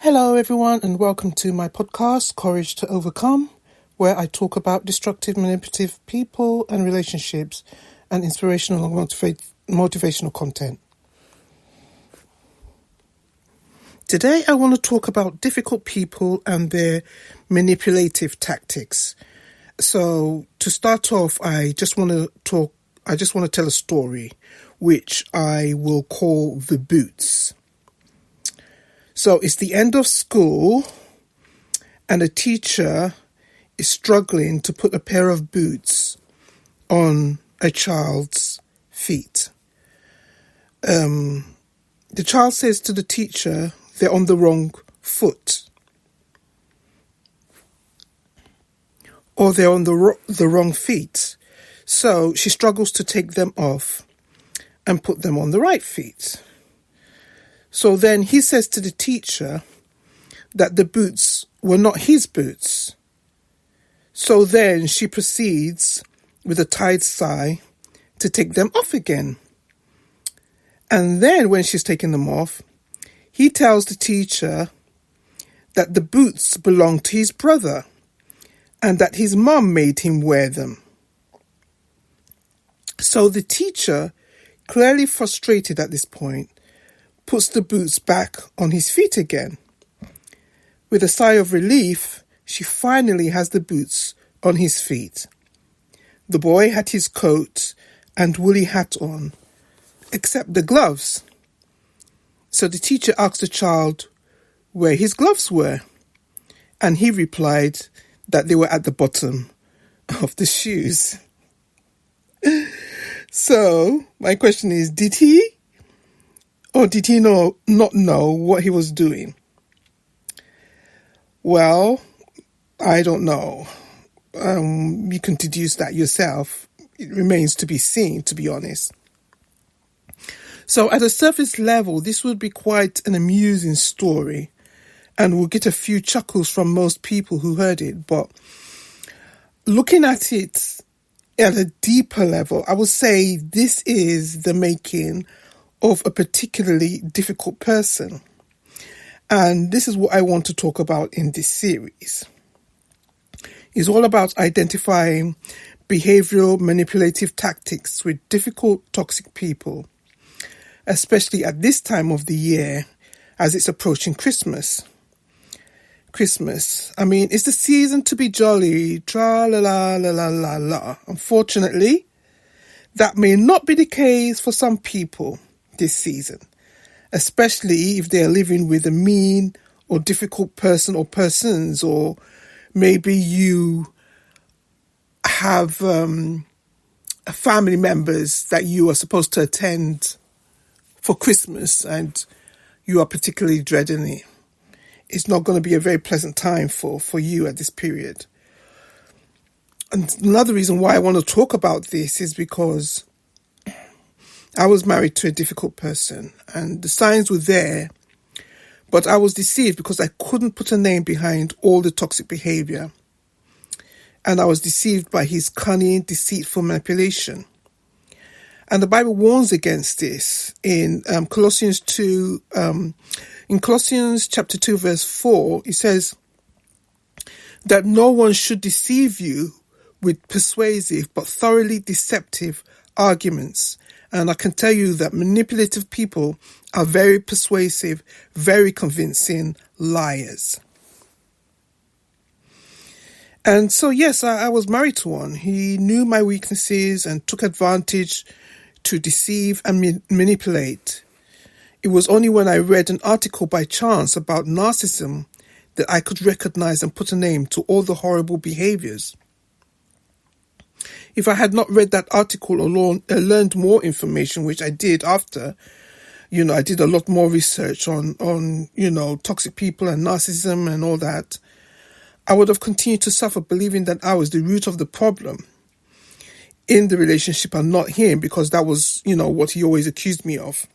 Hello, everyone, and welcome to my podcast, Courage to Overcome, where I talk about destructive, manipulative people and relationships and inspirational and motivational content. Today, I want to talk about difficult people and their manipulative tactics. So, to start off, I just want to tell a story, which I will call The Boots. So it's the end of school and a teacher is struggling to put a pair of boots on a child's feet. The child says to the teacher, they're on the wrong foot. Or they're on the wrong feet. So she struggles to take them off and put them on the right feet. So then he says to the teacher that the boots were not his boots. So then she proceeds with a tired sigh to take them off again. And then when she's taking them off, he tells the teacher that the boots belong to his brother and that his mum made him wear them. So the teacher, clearly frustrated at this point, puts the boots back on his feet again. With a sigh of relief, she finally has the boots on his feet. The boy had his coat and woolly hat on, except the gloves. So the teacher asked the child where his gloves were, and he replied that they were at the bottom of the shoes. So my question is, did he or did he not know what he was doing? Well, I don't know. You can deduce that yourself. It remains to be seen, to be honest. So at a surface level, this would be quite an amusing story and we'll get a few chuckles from most people who heard it. But looking at it at a deeper level, I would say this is the making of a particularly difficult person. And this is what I want to talk about in this series. It's all about identifying behavioral manipulative tactics with difficult, toxic people, especially at this time of the year as it's approaching Christmas. Christmas, I mean, it's the season to be jolly, tra-la-la-la-la-la-la. Unfortunately, that may not be the case for some people this season, especially if they are living with a mean or difficult person or persons, or maybe you have family members that you are supposed to attend for Christmas and you are particularly dreading it. It's not going to be a very pleasant time for you at this period. And another reason why I want to talk about this is because I was married to a difficult person and the signs were there, but I was deceived because I couldn't put a name behind all the toxic behavior. And I was deceived by his cunning, deceitful manipulation. And the Bible warns against this in Colossians chapter 2, verse 4, it says that no one should deceive you with persuasive but thoroughly deceptive arguments. And I can tell you that manipulative people are very persuasive, very convincing liars. And so, yes, I was married to one. He knew my weaknesses and took advantage to deceive and manipulate. It was only when I read an article by chance about narcissism that I could recognize and put a name to all the horrible behaviors. If I had not read that article or learned more information, which I did after, I did a lot more research on toxic people and narcissism and all that, I would have continued to suffer believing that I was the root of the problem in the relationship and not him, because that was, what he always accused me of.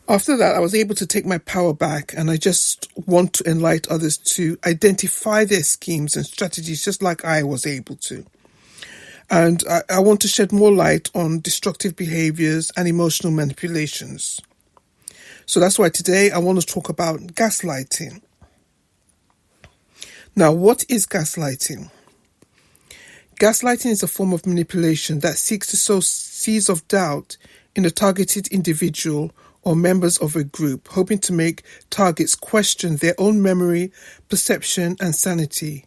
After that, I was able to take my power back, and I just want to enlighten others to identify their schemes and strategies just like I was able to. And I want to shed more light on destructive behaviors and emotional manipulations. So that's why today I want to talk about gaslighting. Now, what is gaslighting? Gaslighting is a form of manipulation that seeks to sow seeds of doubt in a targeted individual or members of a group, hoping to make targets question their own memory, perception, and sanity.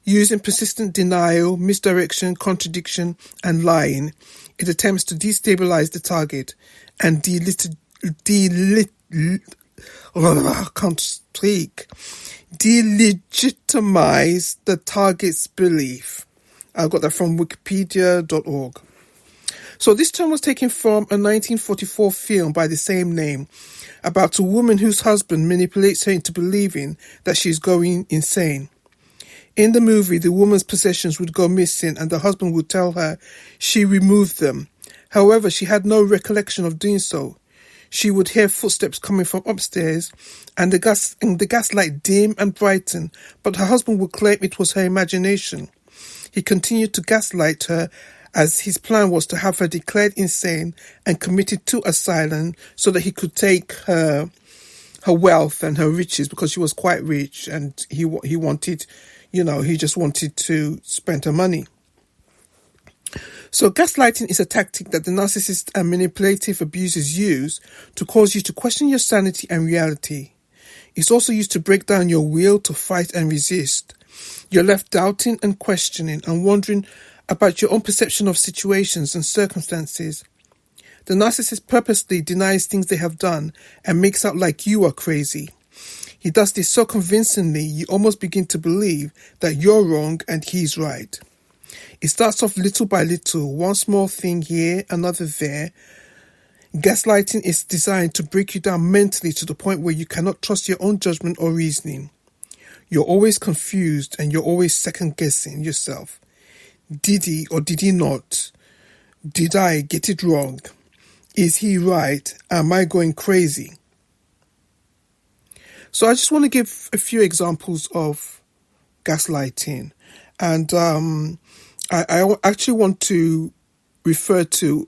Using persistent denial, misdirection, contradiction, and lying, it attempts to destabilise the target and delegitimise the target's belief. I got that from wikipedia.org. So this term was taken from a 1944 film by the same name about a woman whose husband manipulates her into believing that she's going insane. In the movie, the woman's possessions would go missing and the husband would tell her she removed them. However, she had no recollection of doing so. She would hear footsteps coming from upstairs and the gaslight dim and brighten, but her husband would claim it was her imagination. He continued to gaslight her as his plan was to have her declared insane and committed to asylum so that he could take her wealth and her riches, because she was quite rich and he wanted, he just wanted to spend her money. So gaslighting is a tactic that the narcissist and manipulative abusers use to cause you to question your sanity and reality. It's also used to break down your will to fight and resist. You're left doubting and questioning and wondering about your own perception of situations and circumstances. The narcissist purposely denies things they have done and makes out like you are crazy. He does this so convincingly you almost begin to believe that you're wrong and he's right. It starts off little by little, one small thing here, another there. Gaslighting is designed to break you down mentally to the point where you cannot trust your own judgment or reasoning. You're always confused and you're always second-guessing yourself. Did he or did he not? Did I get it wrong? Is he right? Am I going crazy? So I just want to give a few examples of gaslighting. And I actually want to refer to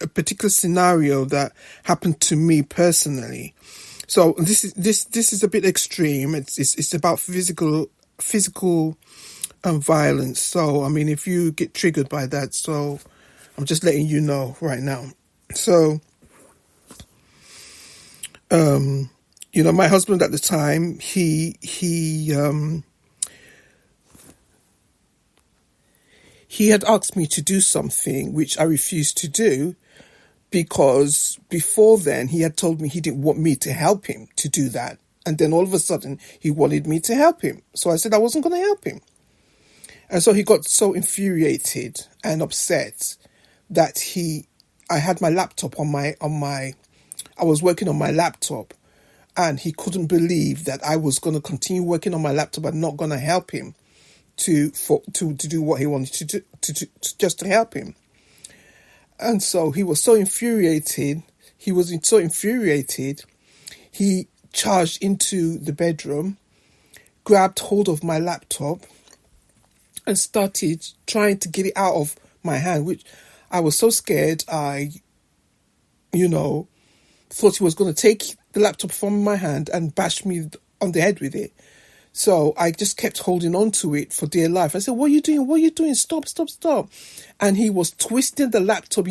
a particular scenario that happened to me personally. So this is a bit extreme. It's about physical violence. So I mean, if you get triggered by that, so I'm just letting you know right now. So, my husband at the time, he had asked me to do something which I refused to do, because before then he had told me he didn't want me to help him to do that. And then all of a sudden he wanted me to help him. So I said I wasn't going to help him. And so he got so infuriated and upset that I had my laptop I was working on my laptop, and he couldn't believe that I was going to continue working on my laptop and not going to help him to do what he wanted to do, just to help him. And so he was so infuriated. He charged into the bedroom, grabbed hold of my laptop, and started trying to get it out of my hand, which I was so scared. I, thought he was going to take the laptop from my hand and bash me on the head with it. So I just kept holding on to it for dear life. I said, what are you doing? What are you doing? Stop. And he was twisting the laptop,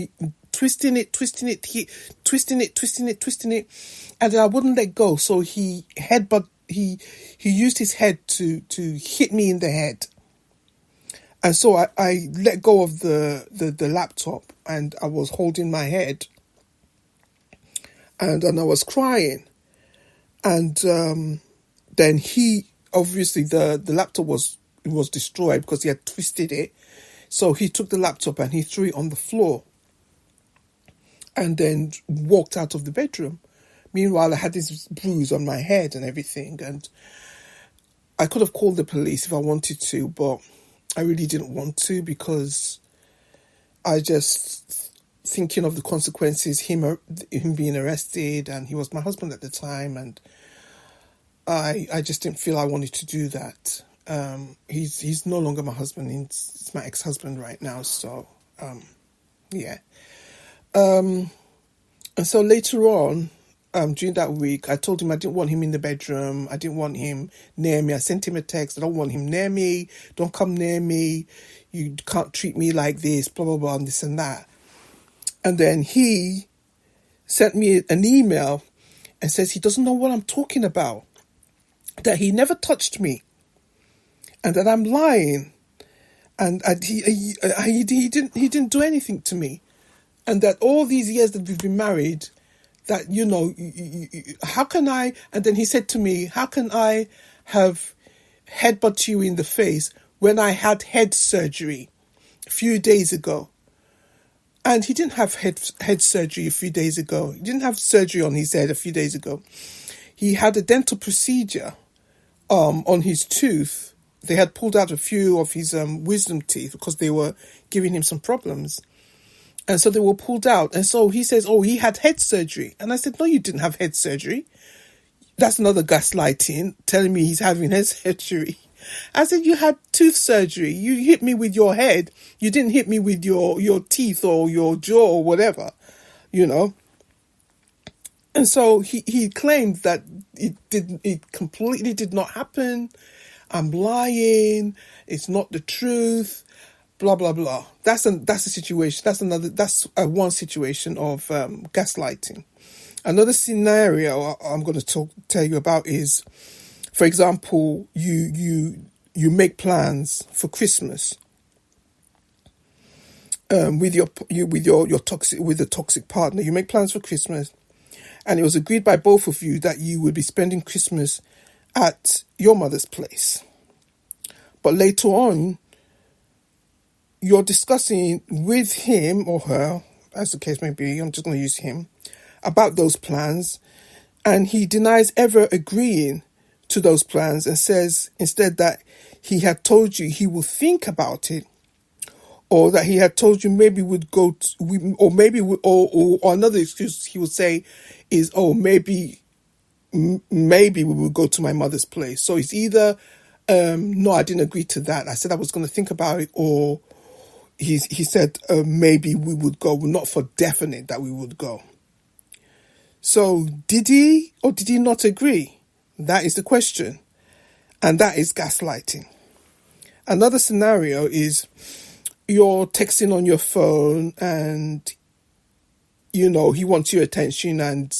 twisting it. And I wouldn't let go. So he used his head to hit me in the head. And so I let go of the laptop, and I was holding my head. And I was crying. And then obviously the laptop was destroyed because he had twisted it. So he took the laptop and he threw it on the floor and then walked out of the bedroom. Meanwhile, I had this bruise on my head and everything. And I could have called the police if I wanted to, but I really didn't want to, because I just thinking of the consequences, him being arrested, and he was my husband at the time, and I just didn't feel I wanted to do that. He's no longer my husband. He's my ex-husband right now. So, yeah. And so later on, during that week, I told him I didn't want him in the bedroom. I didn't want him near me. I sent him a text. I don't want him near me. Don't come near me. You can't treat me like this, blah, blah, blah, and this and that. And then he sent me an email and says he doesn't know what I'm talking about, that he never touched me, and that I'm lying, and he didn't do anything to me, and that all these years that we've been married, that, you know, how can I, and then he said to me, how can I have headbutt you in the face when I had head surgery a few days ago? And he didn't have head surgery a few days ago. He didn't have surgery on his head a few days ago. He had a dental procedure on his tooth. They had pulled out a few of his wisdom teeth because they were giving him some problems. And so they were pulled out. And so he says, oh, he had head surgery. And I said, no, you didn't have head surgery. That's another gaslighting, telling me he's having head surgery. I said, you had tooth surgery. You hit me with your head. You didn't hit me with your teeth or your jaw or whatever, you know. And so he claimed that it completely did not happen. I'm lying. It's not the truth. Blah, blah, blah. That's a situation. That's one situation of gaslighting. Another scenario I'm going to tell you about is, for example, you make plans for Christmas with your toxic partner. You make plans for Christmas, and it was agreed by both of you that you would be spending Christmas at your mother's place. But later on, you're discussing with him or her, as the case may be, I'm just going to use him, about those plans, and he denies ever agreeing to those plans and says instead that he had told you he will think about it, or that he had told you maybe would go to, or maybe or another excuse he would say is, oh, maybe we will go to my mother's place. So it's either no, I didn't agree to that, I said I was going to think about it, or he said maybe we would go, not for definite that we would go. So did he or did he not agree? That is the question. And that is gaslighting. Another scenario is you're texting on your phone and, you know, he wants your attention and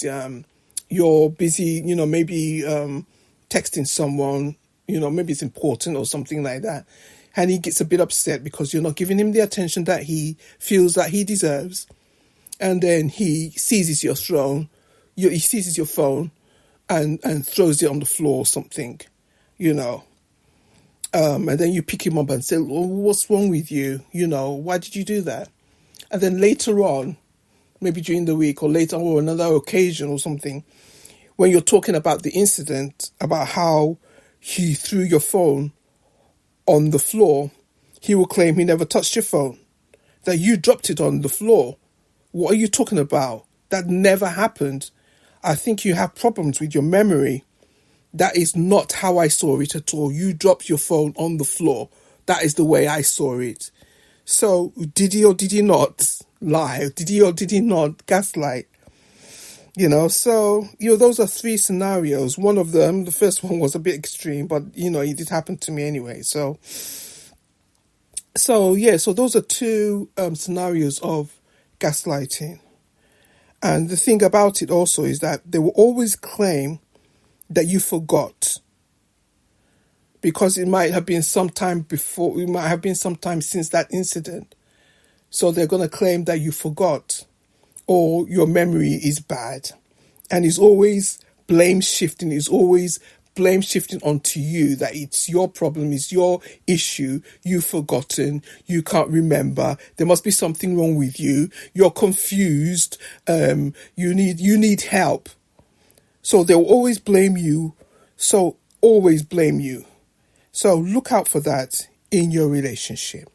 you're busy, you know, maybe texting someone, you know, maybe it's important or something like that. And he gets a bit upset because you're not giving him the attention that he feels that he deserves. And then he seizes your phone. He seizes your phone and throws it on the floor or something, you know. And then you pick him up and say, oh, what's wrong with you? You know, why did you do that? And then later on, maybe during the week or later or another occasion or something, when you're talking about the incident, about how he threw your phone on the floor, he will claim he never touched your phone, that you dropped it on the floor. What are you talking about? That never happened. I think you have problems with your memory. That is not how I saw it at all. You dropped your phone on the floor. That is the way I saw it. So did he or did he not lie? Did he or did he not gaslight? You know, so, you know, those are three scenarios. One of them, the first one was a bit extreme, but, you know, it did happen to me anyway. So those are two scenarios of gaslighting. And the thing about it also is that they will always claim that you forgot, because it might have been some time before, it might have been some time since that incident. So they're going to claim that you forgot, or your memory is bad. And it's always blame shifting. It's always blame shifting onto you, that it's your problem, it's your issue, you've forgotten, you can't remember, there must be something wrong with you, you're confused, you need help. So they'll always blame you. So always blame you. So look out for that in your relationship.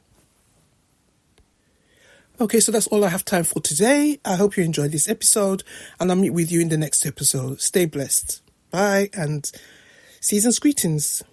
Okay, so that's all I have time for today. I hope you enjoyed this episode, and I'll meet with you in the next episode. Stay blessed. Bye, and season's greetings.